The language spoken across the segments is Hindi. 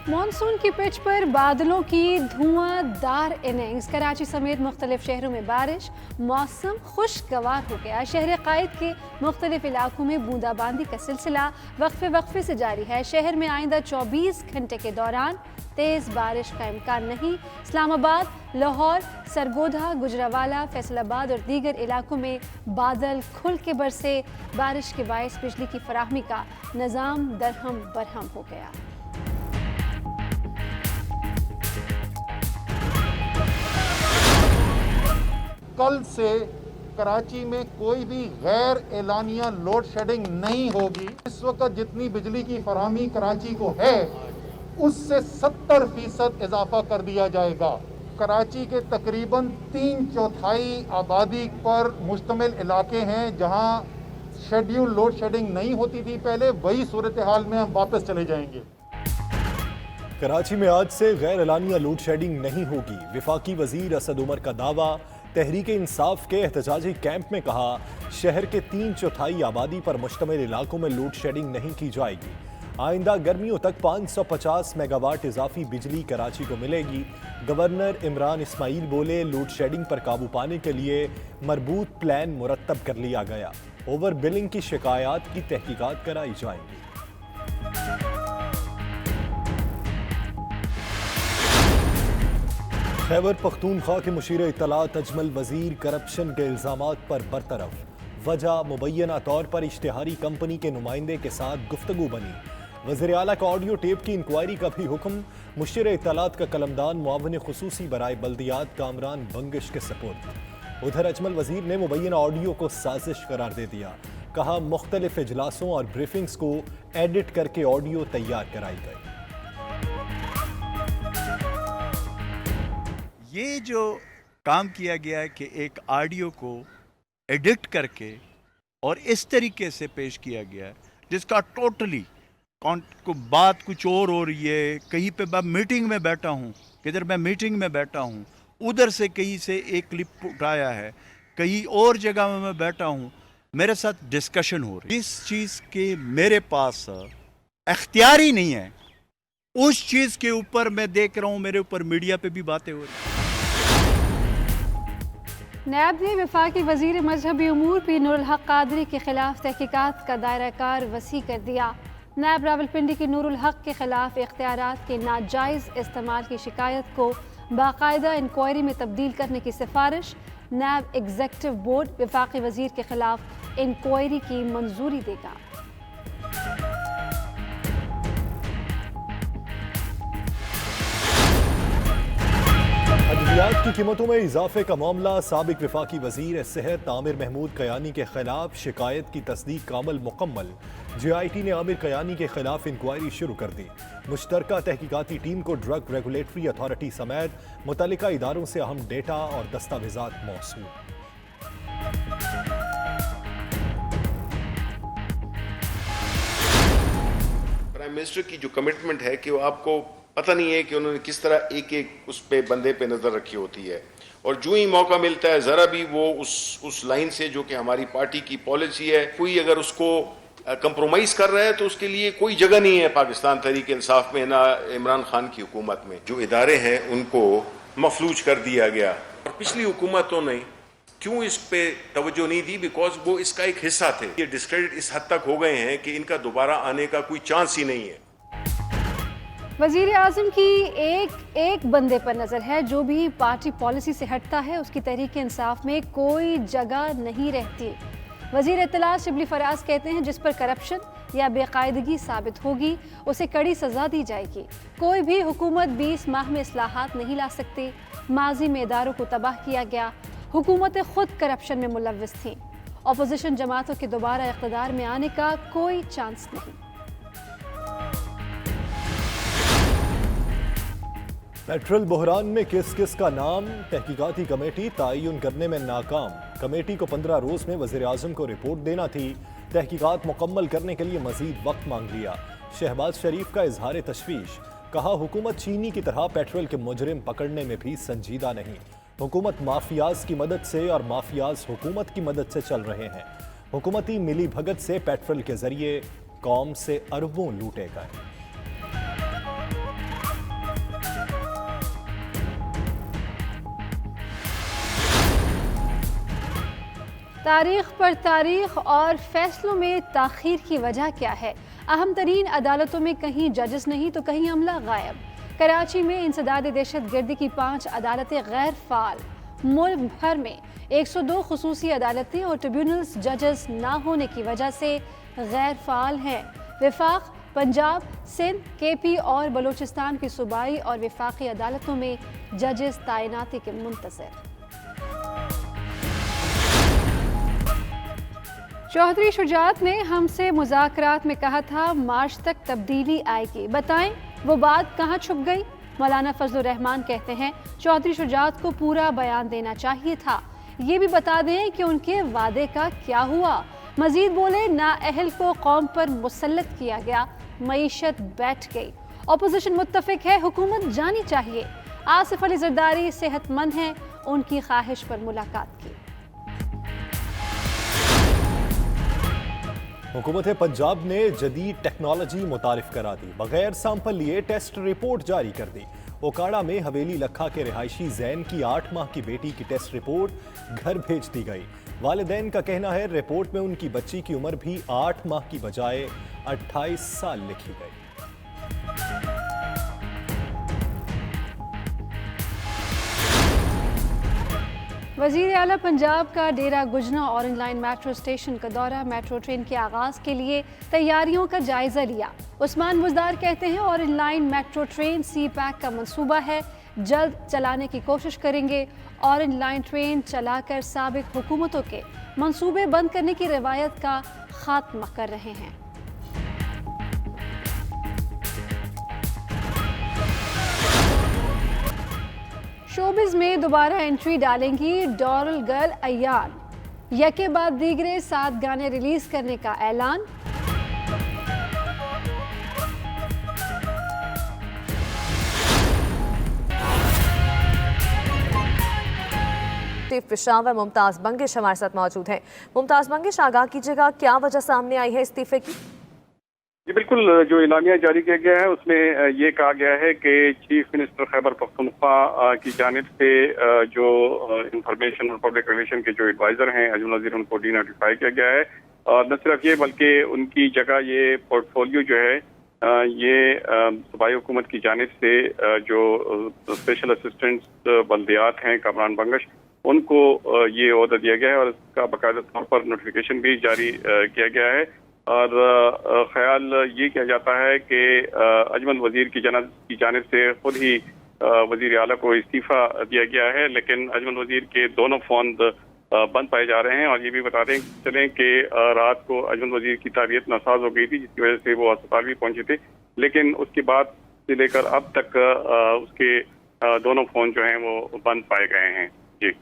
मॉनसून की पिच पर बादलों की धुआंधार इनिंग्स। कराची समेत मुख्तलिफ शहरों में बारिश, मौसम खुशगवार हो गया। शहर कायद के मुख्तलिफ इलाकों में बूंदाबांदी का सिलसिला वक्फे वक्फे से जारी है। शहर में आइंदा 24 घंटे के दौरान तेज़ बारिश का इम्कान नहीं। इस्लामाबाद, लाहौर, सरगोधा, गुजरावाला, फैसलाबाद और दीगर इलाकों में बादल खुल के बरसे। बारिश के बायस बिजली की फराहमी का निज़ाम दरहम बरहम हो गया। कल से कराची में कोई भी गैर एलानिया लोड शेडिंग नहीं होगी। इस वक्त जितनी बिजली की फराहमी कराची को है उससे 70% इजाफा कर दिया जाएगा। कराची के तकरीबन 3/4 आबादी पर मुश्तमिल इलाके हैं जहां शेड्यूल लोड शेडिंग नहीं होती थी पहले, वही सूरत हाल में हम वापस चले जाएंगे। कराची में आज से गैर एलानिया लोड शेडिंग नहीं होगी। विफाकी वजीर असद उमर का दावा। तहरीक इंसाफ के एहतजाजी कैंप में कहा, शहर के 3/4 आबादी पर मुश्तमिल इलाकों में लोड शेडिंग नहीं की जाएगी। आइंदा गर्मियों तक 550 मेगावाट इजाफी बिजली कराची को मिलेगी। गवर्नर इमरान इस्माइल बोले, लोड शेडिंग पर काबू पाने के लिए मरबूत प्लान मुरतब कर लिया गया। ओवर बिलिंग की शिकायत की तहकीकात कराई जाएंगी। खैबर पख्तूनख्वा के मुशीर इत्तलात अजमल वजीर करप्शन के इल्जामात पर बरतरफ। वजह मुबैना तौर पर इश्तिहारी कंपनी के नुमाइंदे के साथ गुफ्तगू बनी। वज़ीर आला का ऑडियो टेप की इंक्वायरी का भी हुक्म। मुशीर इत्तलात का कलमदान मुआविन खुसूसी बराए बल्दियात कामरान बंगिश के सपुर्द। उधर अजमल वजीर ने मुबैना ऑडियो को साजिश करार दे दिया। कहा, मुख्तलिफ इजलासों और ब्रीफिंग्स को एडिट करके ऑडियो तैयार कराई गई। ये जो काम किया गया है कि एक ऑडियो को एडिट करके और इस तरीके से पेश किया गया है जिसका टोटली को बात कुछ और हो रही है। कहीं पे मैं मीटिंग में बैठा हूँ, किधर मैं मीटिंग में बैठा हूँ, उधर से कहीं से एक क्लिप उठाया है, कहीं और जगह में मैं बैठा हूँ, मेरे साथ डिस्कशन हो रही है। इस चीज़ के मेरे पास इख्तियार ही नहीं है। उस चीज़ के ऊपर मैं देख रहा हूँ मेरे ऊपर मीडिया पे भी बातें हो रही हैं। नैब ने वफाकी वजीर मजहबी उमूर पीर नूरुल हक कादरी के खिलाफ तहकीकात का दायरा कार वसी कर दिया। नैब रावलपिंडी के नूरुल हक के खिलाफ इख्तियारात के नाजायज़ इस्तेमाल की शिकायत को बाकायदा इंक्वायरी में तब्दील करने की सिफारिश। नैब एग्जेक्टिव बोर्ड वफाकी वजीर के खिलाफ इंक्वायरी की मंजूरी देगा। अद्वियात की कीमतों में इजाफे का मामला। साबिक वफाकी वजीर सेहत आमिर महमूद कयानी के खिलाफ शिकायत की तस्दीक का अमल मुकम्मल। JIT ने आमिर कयानी के खिलाफ इंक्वायरी शुरू कर दी। मुश्तरका तहकीकाती टीम को ड्रग रेगुलेटरी अथॉरिटी समेत मुतल्लिका इदारों से अहम डेटा और दस्तावेजात मौसूल। प्राइम मिनिस्टर की जो कमिटमेंट है कि वो आपको पता नहीं है कि उन्होंने किस तरह एक एक उस पे बंदे पे नजर रखी होती है, और जो ही मौका मिलता है जरा भी वो उस लाइन से जो कि हमारी पार्टी की पॉलिसी है, कोई अगर उसको कंप्रोमाइज कर रहा है तो उसके लिए कोई जगह नहीं है पाकिस्तान तहरीक इंसाफ में, ना इमरान खान की हुकूमत में। जो इदारे हैं उनको मफलूज कर दिया गया, और पिछली हुकूमतों ने क्यों इस पे तवज्जो नहीं दी? बिकॉज वो इसका एक हिस्सा थे। ये डिस्क्रेडिट इस हद तक हो गए हैं कि इनका दोबारा आने का कोई चांस ही नहीं है। वजीर आज़म की एक बंदे पर नज़र है। जो भी पार्टी पॉलिसी से हटता है उसकी तहरीक इंसाफ में कोई जगह नहीं रहती। वजीर इत्तलात शिबली फराज कहते हैं, जिस पर करप्शन या बेकायदगी साबित होगी उसे कड़ी सजा दी जाएगी। कोई भी हुकूमत 20 माह में इस्लाहात नहीं ला सकती। माजी में इदारों को तबाह किया गया। हुकूमतें खुद करप्शन में मुलव्वस थीं। अपोजिशन जमातों के दोबारा इक़्तिदार में आने का कोई चांस नहीं। पेट्रोल बहरान में किस किस का नाम? तहकीकाती कमेटी तयन करने में नाकाम। कमेटी को 15 रोज में वज़ीर आज़म को रिपोर्ट देना थी। तहकीकात मुकम्मल करने के लिए मजीद वक्त मांग लिया। शहबाज शरीफ का इजहार तशवीश। कहा, हुकूमत चीनी की तरह पेट्रोल के मुजरिम पकड़ने में भी संजीदा नहीं। हुकूमत माफियाज की मदद से और माफियाज हुकूमत की मदद से चल रहे हैं। हुकूमती मिली भगत से पेट्रोल के जरिए कौम से अरबों लूटे गए। तारीख पर तारीख और फैसलों में ताखीर की वजह क्या है? अहम तरीन अदालतों में कहीं जजेस नहीं तो कहीं अमला गायब। कराची में इंसदाद दहशतगर्दी की 5 अदालतें गैर फाल। मुल्क भर में 102 खुसूसी अदालतें और ट्रिब्यूनल्स जजेस ना होने की वजह से गैर फाल हैं। वफाक, पंजाब, सिंध, केपी और बलूचिस्तान की सूबाई और वफाकी अदालतों में जजेस तैनाती के मुंतज़िर। चौधरी शुजात ने हमसे मुज़ाकरात में कहा था मार्च तक तब्दीली आएगी, बताएं वो बात कहाँ छुप गई? मौलाना फजलुर रहमान कहते हैं चौधरी शुजात को पूरा बयान देना चाहिए था, ये भी बता दें कि उनके वादे का क्या हुआ। मजीद बोले नाअहल को कौम पर मुसल्लत किया गया, मईशत बैठ गई। अपोजिशन मुत्तफिक है, हुकूमत जानी चाहिए। आसिफ अली जरदारी सेहतमंद हैं, उनकी ख्वाहिश पर मुलाकात की। हुकूमत पंजाब ने जदीद टेक्नोलॉजी मुतारिफ करा दी, बगैर सैंपल लिए टेस्ट रिपोर्ट जारी कर दी। ओकाड़ा में हवेली लखा के रिहायशी जैन की 8 माह की बेटी की टेस्ट रिपोर्ट घर भेज दी गई। वालिदैन का कहना है रिपोर्ट में उनकी बच्ची की उम्र भी 8 माह की बजाय 28 साल लिखी गई। वज़ीर आला पंजाब का डेरा गुजना ऑरेंज लाइन मेट्रो स्टेशन का दौरा, मेट्रो ट्रेन के आगाज़ के लिए तैयारियों का जायजा लिया। उस्मान बुज़दार कहते हैं ऑरेंज लाइन मेट्रो ट्रेन सी पैक का मंसूबा है, जल्द चलाने की कोशिश करेंगे। ऑरेंज लाइन ट्रेन चलाकर साबिक हुकूमतों के मंसूबे बंद करने की रवायत का खात्मा कर रहे हैं। शोबिज में दोबारा एंट्री डालेंगी डॉरल गर्ल अयान, यके बाद दीगरे 7 गाने रिलीज करने का ऐलान। पेशावर मुमताज बंगिश हमारे साथ मौजूद हैं। मुमताज बंगिश, आगाह कीजिएगा क्या वजह सामने आई है इस्तीफे की? जी बिल्कुल, जो इलामिया जारी किया गया है उसमें ये कहा गया है कि चीफ मिनिस्टर खैबर पख्तूनख्वा की जानिब से जो इंफॉर्मेशन और पब्लिक रिलेशन के जो एडवाइजर हैं अजमल वजीर, उनको डीनोटिफाई किया गया है। और न सिर्फ ये बल्कि उनकी जगह ये पोर्टफोलियो जो है ये सूबाई हुकूमत की जानिब से जो स्पेशल असिस्टेंट बल्दियात हैं कामरान बंगश, उनको ये ओहदा दिया गया है और इसका बाकायदा तौर पर नोटिफिकेशन भी जारी किया गया है। और ख्याल ये किया जाता है कि अजमल वजीर की जानिब से खुद ही वजीर आला को इस्तीफा दिया गया है, लेकिन अजमल वजीर के दोनों फ़ोन बंद पाए जा रहे हैं। और ये भी बता दें चलें कि रात को अजमल वजीर की तबीयत नासाज हो गई थी, जिसकी वजह से वो अस्पताल भी पहुंचे थे, लेकिन उसके बाद से लेकर अब तक उसके दोनों फ़ोन जो हैं वो बंद पाए गए हैं। जी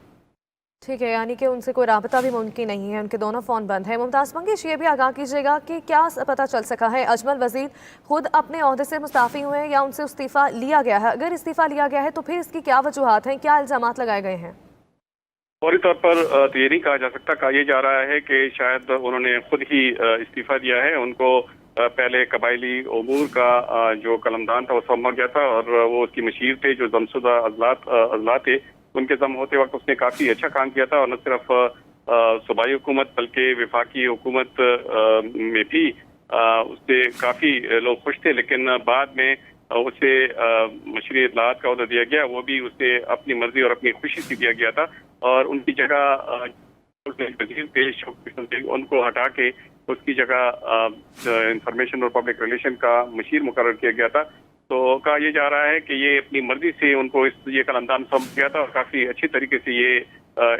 ठीक है, यानी कि उनसे कोई राबता भी मुमकिन नहीं है, उनके दोनों फ़ोन बंद है। मुमताज़ बंगिश, ये भी आगाह कीजिएगा कि क्या पता चल सका है अजमल वजीर खुद अपने ओहदे से मुस्ताफ़ी हुए हैं या उनसे इस्तीफ़ा लिया गया है? अगर इस्तीफ़ा लिया गया है तो फिर इसकी क्या वजूहात हैं, क्या इल्ज़ामात लगाए गए हैं? फौरी तौर पर तो ये नहीं कहा जा सकता, कहा यह जा रहा है कि शायद उन्होंने खुद ही इस्तीफा दिया है। उनको पहले कबायली उमूर का जो कलमदान था वो सौंपा गया था और वो उसकी मशीर थे, जो जमशुदा अजला थे, उनके जम होते वक्त उसने काफ़ी अच्छा काम किया था। और न सिर्फ सूबाई हुकूमत बल्कि वफाकी हुकूमत में भी उससे काफ़ी लोग खुश थे, लेकिन बाद में उसे मशरी इत्तलाआत का ओहदा दिया गया, वो भी उसे अपनी मर्जी और अपनी खुशी से दिया गया था। और उनकी जगह वजीर थे उनको हटा के उसकी जगह इंफॉर्मेशन और पब्लिक रिलेशन का मशीर मुकर्रर किया गया था। तो कहा यह जा रहा है कि ये अपनी मर्जी से उनको ये कलमदान सौंप गया था और काफ़ी अच्छी तरीके से ये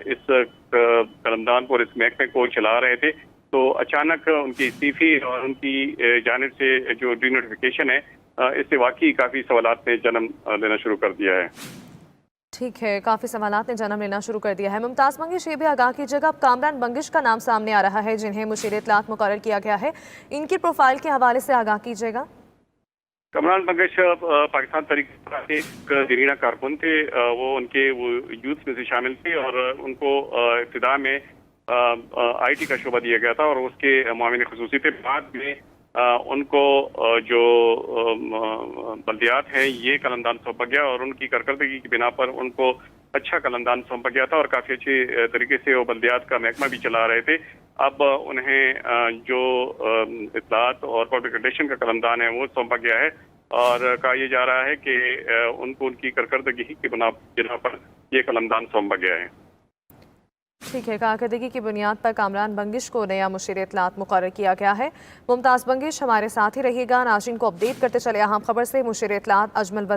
इस कलमदान को और इस महकमे को चला रहे थे। तो अचानक उनकी इस्तीफी और उनकी जानिब से जो डीनोटिफिकेशन है, इससे वाकई काफ़ी सवालात ने जन्म लेना शुरू कर दिया है। ठीक है, काफ़ी सवालात ने जन्म लेना शुरू कर दिया है। मुमताज़ बंगिश, ये भी आगाह कीजिएगा, अब कामरान बंगिश का नाम सामने आ रहा है जिन्हें मुशीर इत्तलाआत मुकर्रर किया गया है, इनकी प्रोफाइल के हवाले से आगाह कीजिएगा। कामरान बंगिश पाकिस्तान तहरीक के एक जरीना कारकुन थे, वो उनके यूथ में से शामिल थे और उनको इब्तिदा में IT का शोबा दिया गया था और उसके मुआविन खुसूसी थे। बाद में उनको जो बल्दियात हैं ये कलमदान सौंपा गया और उनकी कारकर्दगी की बिना पर उनको अच्छा कलमदान सौंपा गया था और काफ़ी अच्छे तरीके से वो बल्दियात का महकमा भी चला रहे थे। अब उन्हें जो इत्तलात और पब्लिक रिलेशन का कलमदान है वो सौंपा गया है और कहा यह जा रहा है कि उनको उनकी कारकर्दगी की बिना पर ये कलमदान सौंपा गया है। ठीक है, कारकर्दगी की बुनियाद पर कामरान बंगिश को नया मुशीर इत्तलात मुकर्रर किया गया है। मुमताज़ बंगिश हमारे साथ ही रहिएगा। नाज़रीन को अपडेट करते चले अहम खबर से। मुशीर इत्तलात अजमल